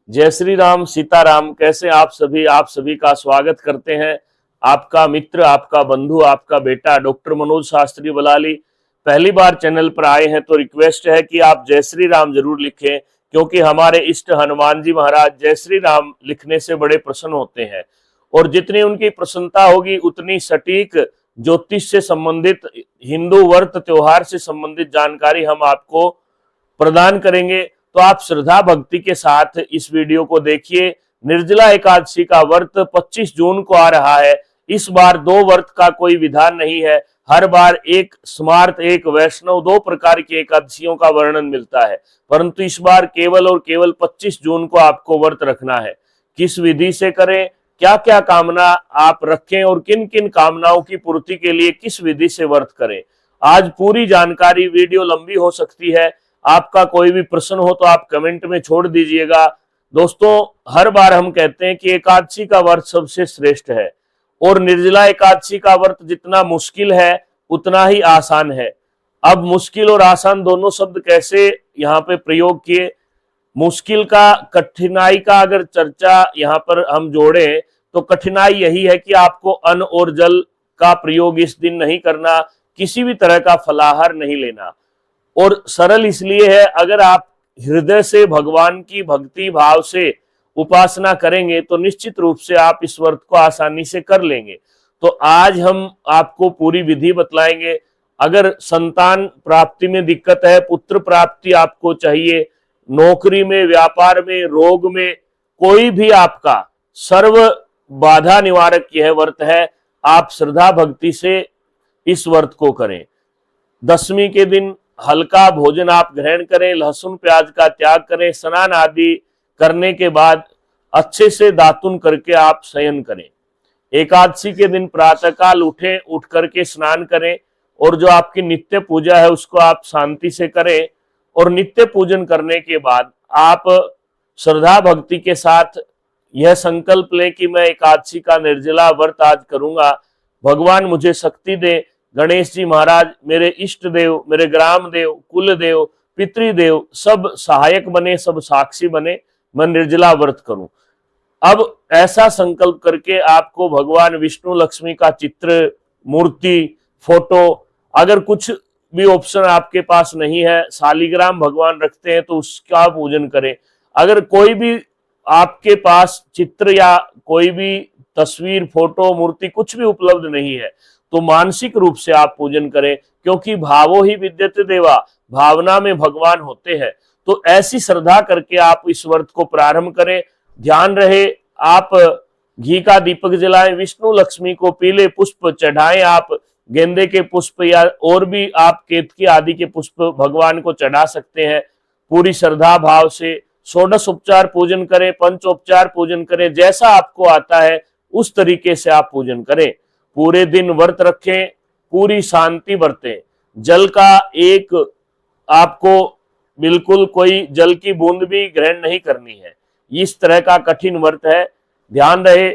जय श्री राम सीताराम। कैसे आप सभी का स्वागत करते हैं। आपका मित्र, आपका बंधु, आपका बेटा डॉक्टर मनोज शास्त्री बलाली। पहली बार चैनल पर आए हैं तो रिक्वेस्ट है कि आप जय श्री राम जरूर लिखें, क्योंकि हमारे इष्ट हनुमान जी महाराज जय श्री राम लिखने से बड़े प्रसन्न होते हैं। और जितनी उनकी प्रसन्नता होगी उतनी सटीक ज्योतिष से संबंधित, हिंदू व्रत त्योहार से संबंधित जानकारी हम आपको प्रदान करेंगे। तो आप श्रद्धा भक्ति के साथ इस वीडियो को देखिए। निर्जला एकादशी का व्रत 25 जून को आ रहा है। इस बार दो व्रत का कोई विधान नहीं है। हर बार एक स्मार्त, एक वैष्णव, दो प्रकार की एकादशियों का वर्णन मिलता है, परंतु इस बार केवल और केवल 25 जून को आपको व्रत रखना है। किस विधि से करें, क्या क्या कामना आप रखें और किन किन कामनाओं की पूर्ति के लिए किस विधि से व्रत करें, आज पूरी जानकारी। वीडियो लंबी हो सकती है। आपका कोई भी प्रश्न हो तो आप कमेंट में छोड़ दीजिएगा। दोस्तों, हर बार हम कहते हैं कि एकादशी का व्रत सबसे श्रेष्ठ है और निर्जला एकादशी का व्रत जितना मुश्किल है उतना ही आसान है। अब मुश्किल और आसान दोनों शब्द कैसे यहाँ पे प्रयोग किए? मुश्किल का, कठिनाई का अगर चर्चा यहाँ पर हम जोड़े तो कठिनाई यही है कि आपको अन्न और जल का प्रयोग इस दिन नहीं करना, किसी भी तरह का फलाहार नहीं लेना। और सरल इसलिए है, अगर आप हृदय से भगवान की भक्ति भाव से उपासना करेंगे तो निश्चित रूप से आप इस व्रत को आसानी से कर लेंगे। तो आज हम आपको पूरी विधि बतलाएंगे। अगर संतान प्राप्ति में दिक्कत है, पुत्र प्राप्ति आपको चाहिए, नौकरी में, व्यापार में, रोग में, कोई भी आपका सर्व बाधा निवारक यह व्रत है। आप श्रद्धा भक्ति से इस व्रत को करें। दशमी के दिन हल्का भोजन आप ग्रहण करें, लहसुन प्याज का त्याग करें, स्नान आदि करने के बाद अच्छे से दातुन करके आप शयन करें। एकादशी के दिन प्रातःकाल उठें, उठ करके स्नान करें और जो आपकी नित्य पूजा है उसको आप शांति से करें। और नित्य पूजन करने के बाद आप श्रद्धा भक्ति के साथ यह संकल्प लें कि मैं एकादशी का निर्जला व्रत आज करूंगा। भगवान मुझे शक्ति दे, गणेश जी महाराज मेरे इष्ट देव, मेरे ग्राम देव, कुल देव, पितृदेव सब सहायक बने, सब साक्षी बने, मैं निर्जला व्रत करूं। अब ऐसा संकल्प करके आपको भगवान विष्णु लक्ष्मी का चित्र, मूर्ति, फोटो, अगर कुछ भी ऑप्शन आपके पास नहीं है, शालिग्राम भगवान रखते हैं तो उसका पूजन करें। अगर कोई भी आपके पास चित्र या कोई भी तस्वीर, फोटो, मूर्ति कुछ भी उपलब्ध नहीं है तो मानसिक रूप से आप पूजन करें, क्योंकि भावो ही विद्यते देवा, भावना में भगवान होते हैं। तो ऐसी श्रद्धा करके आप इस व्रत को प्रारंभ करें। ध्यान रहे, आप घी का दीपक जलाएं, विष्णु लक्ष्मी को पीले पुष्प चढ़ाएं, आप गेंदे के पुष्प या और भी आप केतकी आदि के पुष्प भगवान को चढ़ा सकते हैं। पूरी श्रद्धा भाव से षोडश उपचार पूजन करें, पंचोपचार पूजन करें, जैसा आपको आता है उस तरीके से आप पूजन करें। पूरे दिन व्रत रखें, पूरी शांति बरतें। जल का एक आपको बिल्कुल कोई जल की बूंद भी ग्रहण नहीं करनी है। इस तरह का कठिन व्रत है। ध्यान रहे,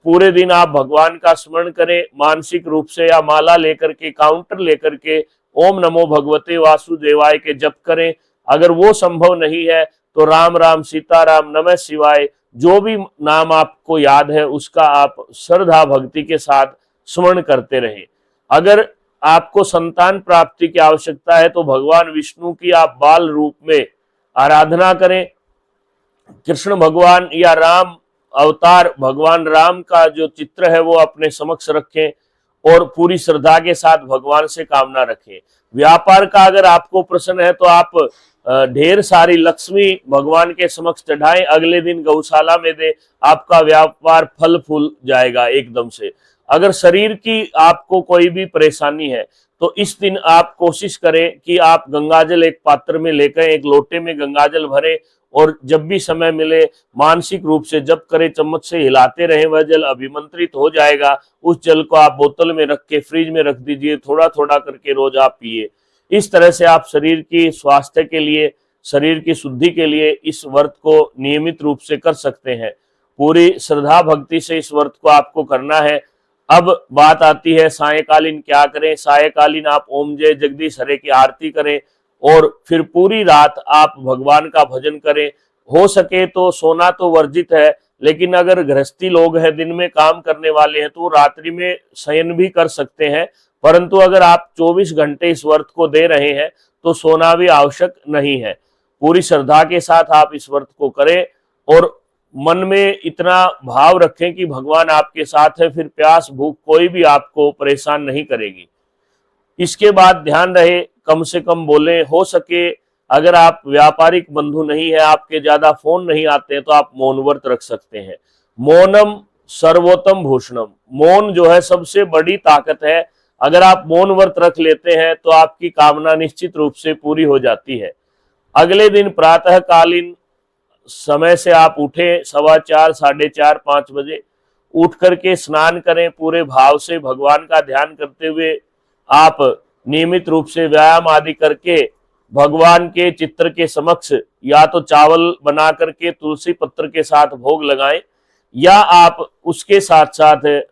पूरे दिन आप भगवान का स्मरण करें, मानसिक रूप से या माला लेकर के, काउंटर लेकर के ओम नमो भगवते वासुदेवाय के जप करें। अगर वो संभव नहीं है तो राम राम, सीताराम, नमः शिवाय, जो भी नाम आपको याद है उसका आप श्रद्धा भक्ति के साथ स्मरण करते रहें। अगर आपको संतान प्राप्ति की आवश्यकता है तो भगवान विष्णु की आप बाल रूप में आराधना करें। कृष्ण भगवान या राम अवतार भगवान राम का जो चित्र है वो अपने समक्ष रखें और पूरी श्रद्धा के साथ भगवान से कामना रखें। व्यापार का अगर आपको प्रश्न है तो आप ढेर सारी लक्ष्मी भगवान के समक्ष चढ़ाएं, अगले दिन गौशाला में दे, आपका व्यापार फल फूल जाएगा एकदम से। अगर शरीर की आपको कोई भी परेशानी है तो इस दिन आप कोशिश करें कि आप गंगाजल एक पात्र में लेकर, एक लोटे में गंगाजल भरें और जब भी समय मिले मानसिक रूप से जप करें, चम्मच से हिलाते रहें, वह जल अभिमंत्रित हो जाएगा। उस जल को आप बोतल में रख के फ्रिज में रख दीजिए, थोड़ा थोड़ा करके रोज आप पिए। इस तरह से आप शरीर की स्वास्थ्य के लिए, शरीर की शुद्धि के लिए इस व्रत को नियमित रूप से कर सकते हैं। पूरी श्रद्धा भक्ति से इस व्रत को आपको करना है। अब बात आती है सायकालीन क्या करें। सायकालीन आप ओम जय जगदीश हरे की आरती करें और फिर पूरी रात आप भगवान का भजन करें। हो सके तो सोना तो वर्जित है, लेकिन अगर गृहस्थी लोग हैं, दिन में काम करने वाले हैं, तो रात्रि में शयन भी कर सकते हैं। परंतु अगर आप 24 घंटे इस व्रत को दे रहे हैं तो सोना भी आवश्यक नहीं है। पूरी श्रद्धा के साथ आप इस व्रत को करें और मन में इतना भाव रखें कि भगवान आपके साथ है, फिर प्यास भूख कोई भी आपको परेशान नहीं करेगी। इसके बाद ध्यान रहे कम से कम बोलें, हो सके अगर आप व्यापारिक बंधु नहीं है, आपके ज्यादा फोन नहीं आते हैं, तो आप मौन व्रत रख सकते हैं। मौनम सर्वोत्तम भूषणम, मौन जो है सबसे बड़ी ताकत है। अगर आप मौन व्रत रख लेते हैं तो आपकी कामना निश्चित रूप से पूरी हो जाती है। अगले दिन प्रातः कालीन समय से आप उठे, 4:15, 4:30, 5 बजे उठ करके स्नान करें। पूरे भाव से भगवान का ध्यान करते हुए आप नियमित रूप से व्यायाम आदि करके भगवान के चित्र के समक्ष या तो चावल बना करके तुलसी पत्र के साथ भोग लगाएं, या आप उसके साथ साथ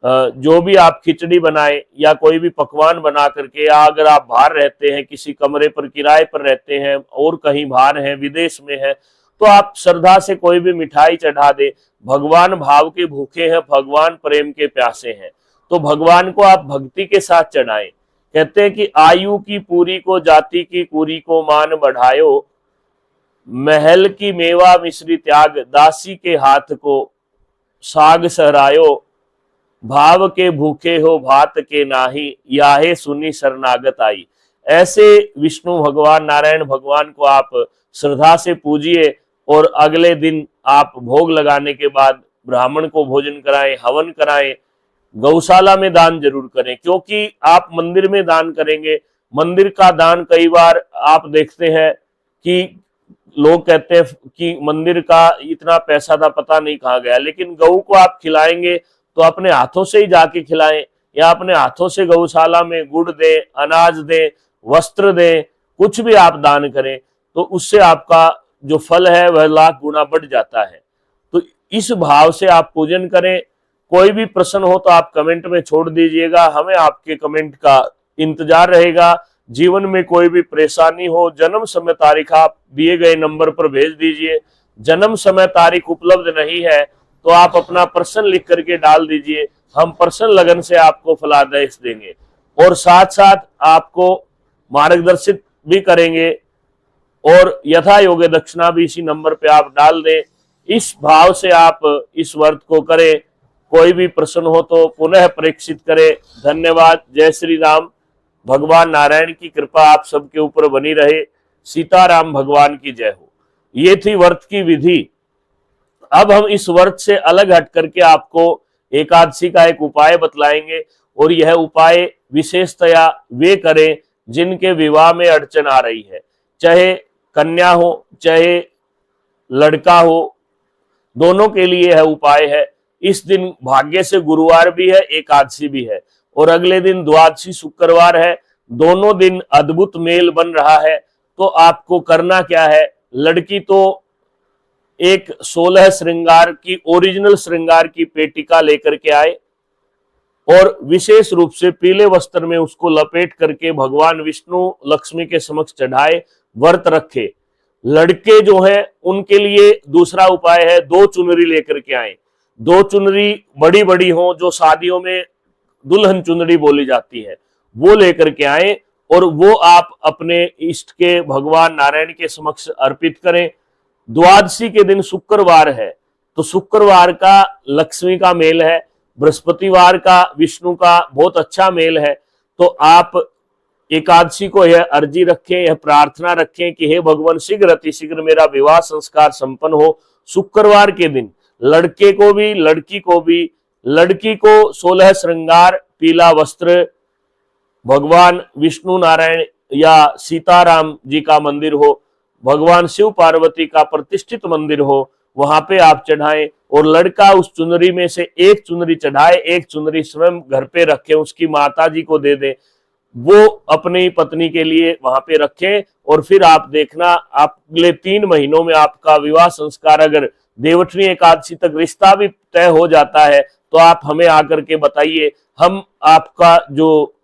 जो भी आप खिचड़ी बनाएं या कोई भी पकवान बना करके, या अगर आप बाहर रहते हैं, किसी कमरे पर किराए पर रहते हैं और कहीं बाहर हैं, विदेश में हैं, तो आप श्रद्धा से कोई भी मिठाई चढ़ा दे। भगवान भाव के भूखे हैं, भगवान प्रेम के प्यासे हैं, तो भगवान को आप भक्ति के साथ चढ़ाएं। कहते हैं कि आयु की पूरी को जाति की पूरी को मान बढ़ायो, महल की मेवा मिश्री त्याग दासी के हाथ को साग सहरायो, भाव के भूखे हो भात के नाही, याहे सुनी शरणागत आई। ऐसे विष्णु भगवान, नारायण भगवान को आप श्रद्धा से पूजिए और अगले दिन आप भोग लगाने के बाद ब्राह्मण को भोजन कराएं, हवन कराएं। गौशाला में दान जरूर करें, क्योंकि आप मंदिर में दान करेंगे। मंदिर का दान कई बार आप देखते हैं कि लोग कहते हैं कि मंदिर का इतना पैसा था, पता नहीं कहाँ गया, लेकिन गऊ को आप खिलाएंगे तो अपने हाथों से ही जाके खिलाएं, या अपने हाथों से गौशाला में गुड़ दें, अनाज दें, वस्त्र दें, कुछ भी आप दान करें, तो उससे आपका जो फल है वह लाख गुना बढ़ जाता है। तो इस भाव से आप पूजन करें। कोई भी प्रश्न हो तो आप कमेंट में छोड़ दीजिएगा, हमें आपके कमेंट का इंतजार रहेगा। जीवन में कोई भी परेशानी हो, जन्म समय तारीख आप दिए गए नंबर पर भेज दीजिए। जन्म समय तारीख उपलब्ध नहीं है तो आप अपना प्रश्न लिख करके डाल दीजिए, हम प्रश्न लगन से आपको फलादेश देंगे और साथ साथ आपको मार्गदर्शित भी करेंगे, और यथा योग्य दक्षिणा भी इसी नंबर पे आप डाल दें। इस भाव से आप इस व्रत को करें। कोई भी प्रश्न हो तो पुनः परीक्षित करें। धन्यवाद। जय श्री राम। भगवान नारायण की कृपा आप सबके ऊपर बनी रहे। सीताराम भगवान की जय हो। ये थी व्रत की विधि। अब हम इस व्रत से अलग हट करके आपको एकादशी का एक उपाय बतलाएंगे, और यह उपाय विशेषतया वे करें जिनके विवाह में अड़चन आ रही है, चाहे कन्या हो चाहे लड़का हो, दोनों के लिए यह उपाय है। इस दिन भाग्य से गुरुवार भी है, एकादशी भी है, और अगले दिन द्वादशी शुक्रवार है। दोनों दिन अद्भुत मेल बन रहा है। तो आपको करना क्या है, लड़की तो एक 16 श्रृंगार की, ओरिजिनल श्रृंगार की पेटिका लेकर के आए और विशेष रूप से पीले वस्त्र में उसको लपेट करके भगवान विष्णु लक्ष्मी के समक्ष चढ़ाए, व्रत रखे। लड़के जो हैं उनके लिए दूसरा उपाय है, 2 चुनरी लेकर के आए। 2 चुनरी बड़ी बड़ी हो, जो शादियों में दुल्हन चुनरी बोली जाती है, वो लेकर के आए और वो आप अपने इष्ट के भगवान नारायण के समक्ष अर्पित करें। द्वादशी के दिन शुक्रवार है, तो शुक्रवार का लक्ष्मी का मेल है, बृहस्पतिवार का विष्णु का बहुत अच्छा मेल है। तो आप एकादशी को यह अर्जी रखें, यह प्रार्थना रखें कि हे भगवान शीघ्र अतिशीघ्र मेरा विवाह संस्कार संपन्न हो। शुक्रवार के दिन लड़के को भी लड़की को भी, लड़की को 16 श्रृंगार पीला वस्त्र, भगवान विष्णु नारायण या सीताराम जी का मंदिर हो, भगवान शिव पार्वती का प्रतिष्ठित मंदिर हो, वहां पे आप चढ़ाएं। और लड़का उस चुनरी में से एक चुनरी चढ़ाए, एक चुनरी स्वयं घर पे रखे, उसकी माता जी को दे दे, वो अपनी पत्नी के लिए वहां पे रखें। और फिर आप देखना, आप अगले 3 महीनों में आपका विवाह संस्कार, अगर देवठनी एकादशी तक रिश्ता भी तय हो जाता है तो आप हमें आकर के बताइए, हम आपका जो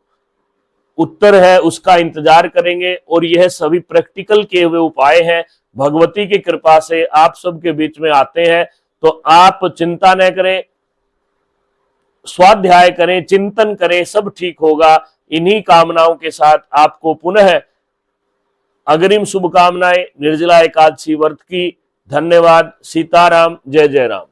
उत्तर है उसका इंतजार करेंगे। और यह सभी प्रैक्टिकल किए हुए उपाय हैं, भगवती की कृपा से आप सबके बीच में आते हैं। तो आप चिंता न करें, स्वाध्याय करें, चिंतन करें, सब ठीक होगा। इन्हीं कामनाओं के साथ आपको पुनः अग्रिम शुभकामनाएं निर्जला एकादशी व्रत की। धन्यवाद। सीताराम, जय जय राम।